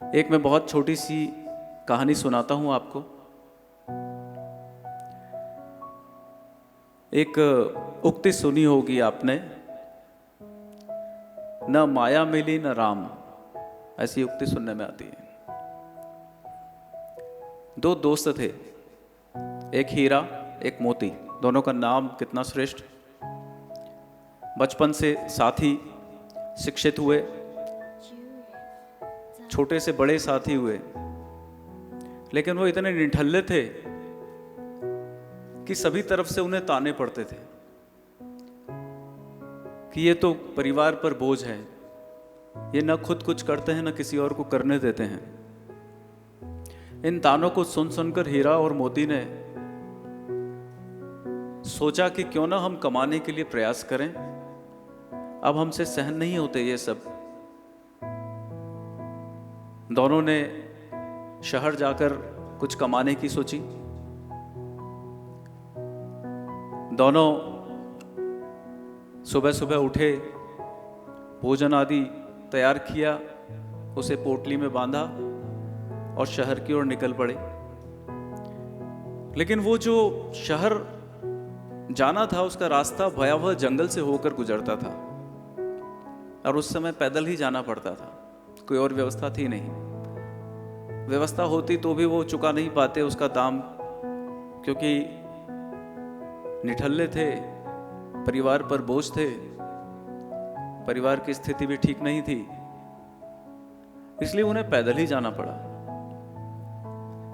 एक मैं बहुत छोटी सी कहानी सुनाता हूँ आपको। एक उक्ति सुनी होगी आपने, न माया मिली न राम, ऐसी उक्ति सुनने में आती है। दो दोस्त थे, एक हीरा एक मोती। दोनों का नाम कितना श्रेष्ठ। बचपन से साथी, शिक्षित हुए, छोटे से बड़े साथी हुए, लेकिन वो इतने निठल्ले थे कि सभी तरफ से उन्हें ताने पड़ते थे कि ये तो परिवार पर बोझ है, ये न खुद कुछ करते हैं न किसी और को करने देते हैं। इन तानों को सुन सुनकर हीरा और मोती ने सोचा कि क्यों ना हम कमाने के लिए प्रयास करें। अब हमसे सहन नहीं होते ये सब। दोनों ने शहर जाकर कुछ कमाने की सोची। दोनों सुबह सुबह उठे, भोजन आदि तैयार किया, उसे पोटली में बांधा और शहर की ओर निकल पड़े। लेकिन वो जो शहर जाना था उसका रास्ता भयावह जंगल से होकर गुजरता था और उस समय पैदल ही जाना पड़ता था, कोई और व्यवस्था थी नहीं। व्यवस्था होती तो भी वो चुका नहीं पाते उसका दाम, क्योंकि निठल्ले थे, परिवार पर बोझ थे, परिवार की स्थिति भी ठीक नहीं थी, इसलिए उन्हें पैदल ही जाना पड़ा।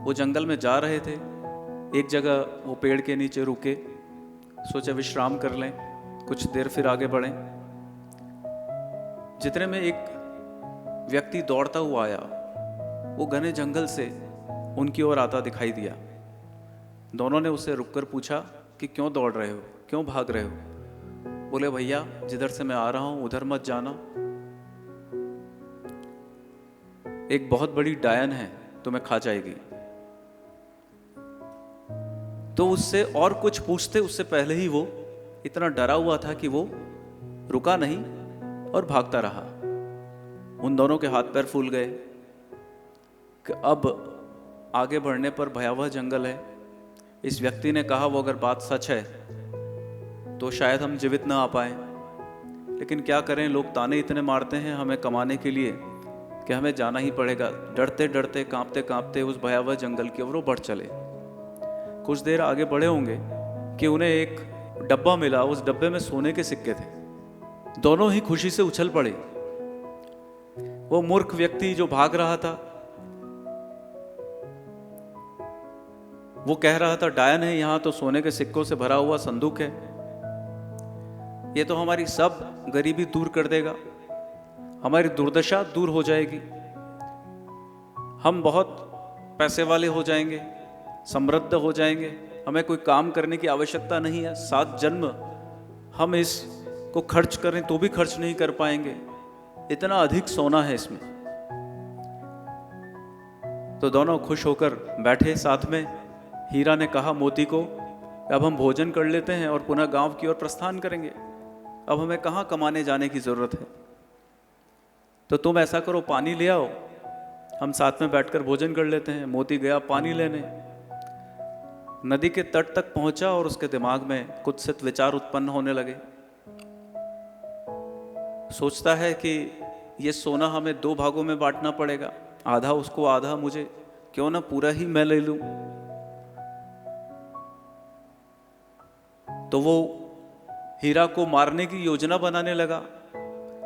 वो जंगल में जा रहे थे, एक जगह वो पेड़ के नीचे रुके, सोचा विश्राम कर लें, कुछ देर फिर आगे बढ़ें। जितने में एक व्यक्ति दौड़ता हुआ आया, वो घने जंगल से उनकी ओर आता दिखाई दिया। दोनों ने उससे रुककर पूछा कि क्यों दौड़ रहे हो, क्यों भाग रहे हो? बोले भैया जिधर से मैं आ रहा हूं उधर मत जाना, एक बहुत बड़ी डायन है, तुम्हें खा जाएगी। तो उससे और कुछ पूछते उससे पहले ही वो इतना डरा हुआ था कि वो रुका नहीं और भागता रहा। उन दोनों के हाथ पैर फूल गए कि अब आगे बढ़ने पर भयावह जंगल है। इस व्यक्ति ने कहा वो अगर बात सच है तो शायद हम जीवित ना आ पाए, लेकिन क्या करें, लोग ताने इतने मारते हैं हमें कमाने के लिए कि हमें जाना ही पड़ेगा। डरते डरते कांपते कांपते उस भयावह जंगल की ओर बढ़ चले। कुछ देर आगे बढ़े होंगे कि उन्हें एक डब्बा मिला, उस डब्बे में सोने के सिक्के थे। दोनों ही खुशी से उछल पड़े। वो मूर्ख व्यक्ति जो भाग रहा था वो कह रहा था डायन है, यहां तो सोने के सिक्कों से भरा हुआ संदूक है, ये तो हमारी सब गरीबी दूर कर देगा, हमारी दुर्दशा दूर हो जाएगी, हम बहुत पैसे वाले हो जाएंगे, समृद्ध हो जाएंगे, हमें कोई काम करने की आवश्यकता नहीं है, 7 जन्म हम इसको खर्च करें तो भी खर्च नहीं कर पाएंगे, इतना अधिक सोना है इसमें। तो दोनों खुश होकर बैठे साथ में। हीरा ने कहा मोती को, अब हम भोजन कर लेते हैं और पुनः गांव की ओर प्रस्थान करेंगे, अब हमें कहाँ कमाने जाने की जरूरत है। तो तुम ऐसा करो, पानी ले आओ, हम साथ में बैठकर भोजन कर लेते हैं। मोती गया पानी लेने, नदी के तट तक पहुंचा और उसके दिमाग में कुत्सित विचार उत्पन्न होने लगे। सोचता है कि ये सोना हमें 2 भागों में बांटना पड़ेगा, आधा उसको आधा मुझे, क्यों ना पूरा ही मैं ले लूं। तो वो हीरा को मारने की योजना बनाने लगा।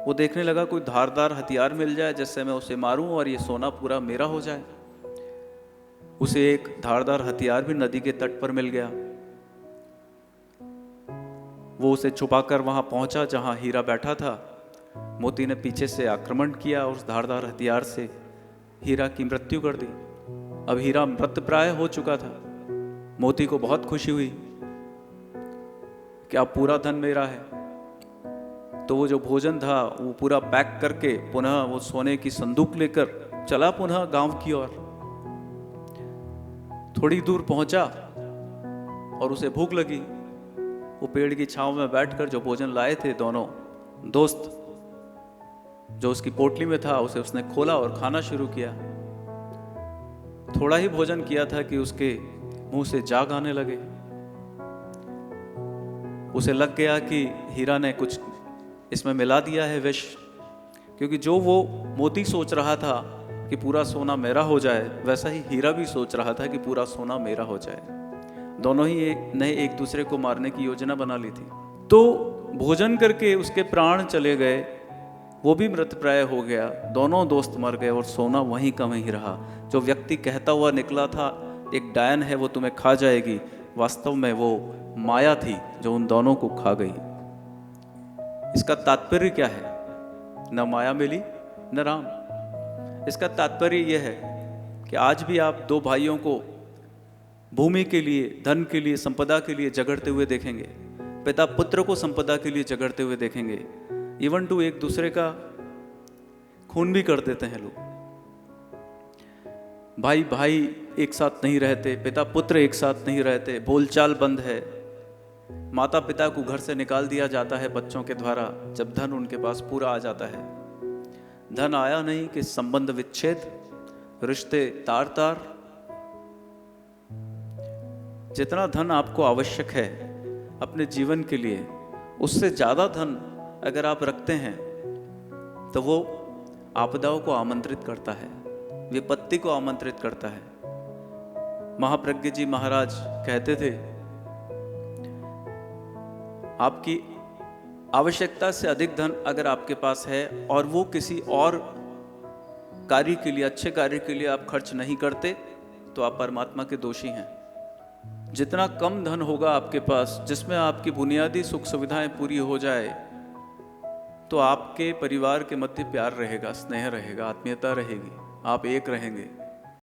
वो देखने लगा कोई धारदार हथियार मिल जाए जिससे मैं उसे मारूं और ये सोना पूरा मेरा हो जाए। उसे एक धारदार हथियार भी नदी के तट पर मिल गया। वो उसे छुपाकर वहां पहुंचा जहां हीरा बैठा था। मोती ने पीछे से आक्रमण किया और उस धारदार हथियार से हीरा की मृत्यु कर दी। अब हीरा मृतप्राय हो चुका था। मोती को बहुत खुशी हुई कि अब पूरा धन मेरा है। तो वो जो भोजन था वो पूरा पैक करके पुनः वो सोने की संदूक लेकर चला पुनः गांव की ओर। थोड़ी दूर पहुंचा और उसे भूख लगी। वो पेड़ की छांव में बैठकर जो भोजन लाए थे दोनों दोस्त, जो उसकी पोटली में था, उसे उसने खोला और खाना शुरू किया। थोड़ा ही भोजन किया था कि उसके मुंह से जाग आने लगे। उसे लग गया कि हीरा ने कुछ इसमें मिला दिया है विष, क्योंकि जो वो मोती सोच रहा था कि पूरा सोना मेरा हो जाए, वैसा ही हीरा भी सोच रहा था कि पूरा सोना मेरा हो जाए। दोनों ही एक दूसरे को मारने की योजना बना ली थी। तो भोजन करके उसके प्राण चले गए, वो भी मृतप्राय हो गया, दोनों दोस्त मर गए और सोना वहीं का वहीं रहा। जो व्यक्ति कहता हुआ निकला था एक डायन है वो तुम्हें खा जाएगी, वास्तव में वो माया थी जो उन दोनों को खा गई। इसका तात्पर्य क्या है? न माया मिली न राम। इसका तात्पर्य यह है कि आज भी आप दो भाइयों को भूमि के लिए, धन के लिए, संपदा के लिए झगड़ते हुए देखेंगे। पिता पुत्र को संपदा के लिए झगड़ते हुए देखेंगे। इवन टू एक दूसरे का खून भी कर देते हैं लोग। भाई भाई एक साथ नहीं रहते, पिता पुत्र एक साथ नहीं रहते, बोलचाल बंद है। माता पिता को घर से निकाल दिया जाता है बच्चों के द्वारा जब धन उनके पास पूरा आ जाता है। धन आया नहीं कि संबंध विच्छेद, रिश्ते तार तार। जितना धन आपको आवश्यक है अपने जीवन के लिए, उससे ज्यादा धन अगर आप रखते हैं तो वो आपदाओं को आमंत्रित करता है, विपत्ति को आमंत्रित करता है। महाप्रज्ञ जी महाराज कहते थे, आपकी आवश्यकता से अधिक धन अगर आपके पास है और वो किसी और कार्य के लिए, अच्छे कार्य के लिए आप खर्च नहीं करते, तो आप परमात्मा के दोषी हैं। जितना कम धन होगा आपके पास, जिसमें आपकी बुनियादी सुख सुविधाएं पूरी हो जाए, तो आपके परिवार के मध्य प्यार रहेगा, स्नेह रहेगा, आत्मीयता रहेगी, आप एक रहेंगे।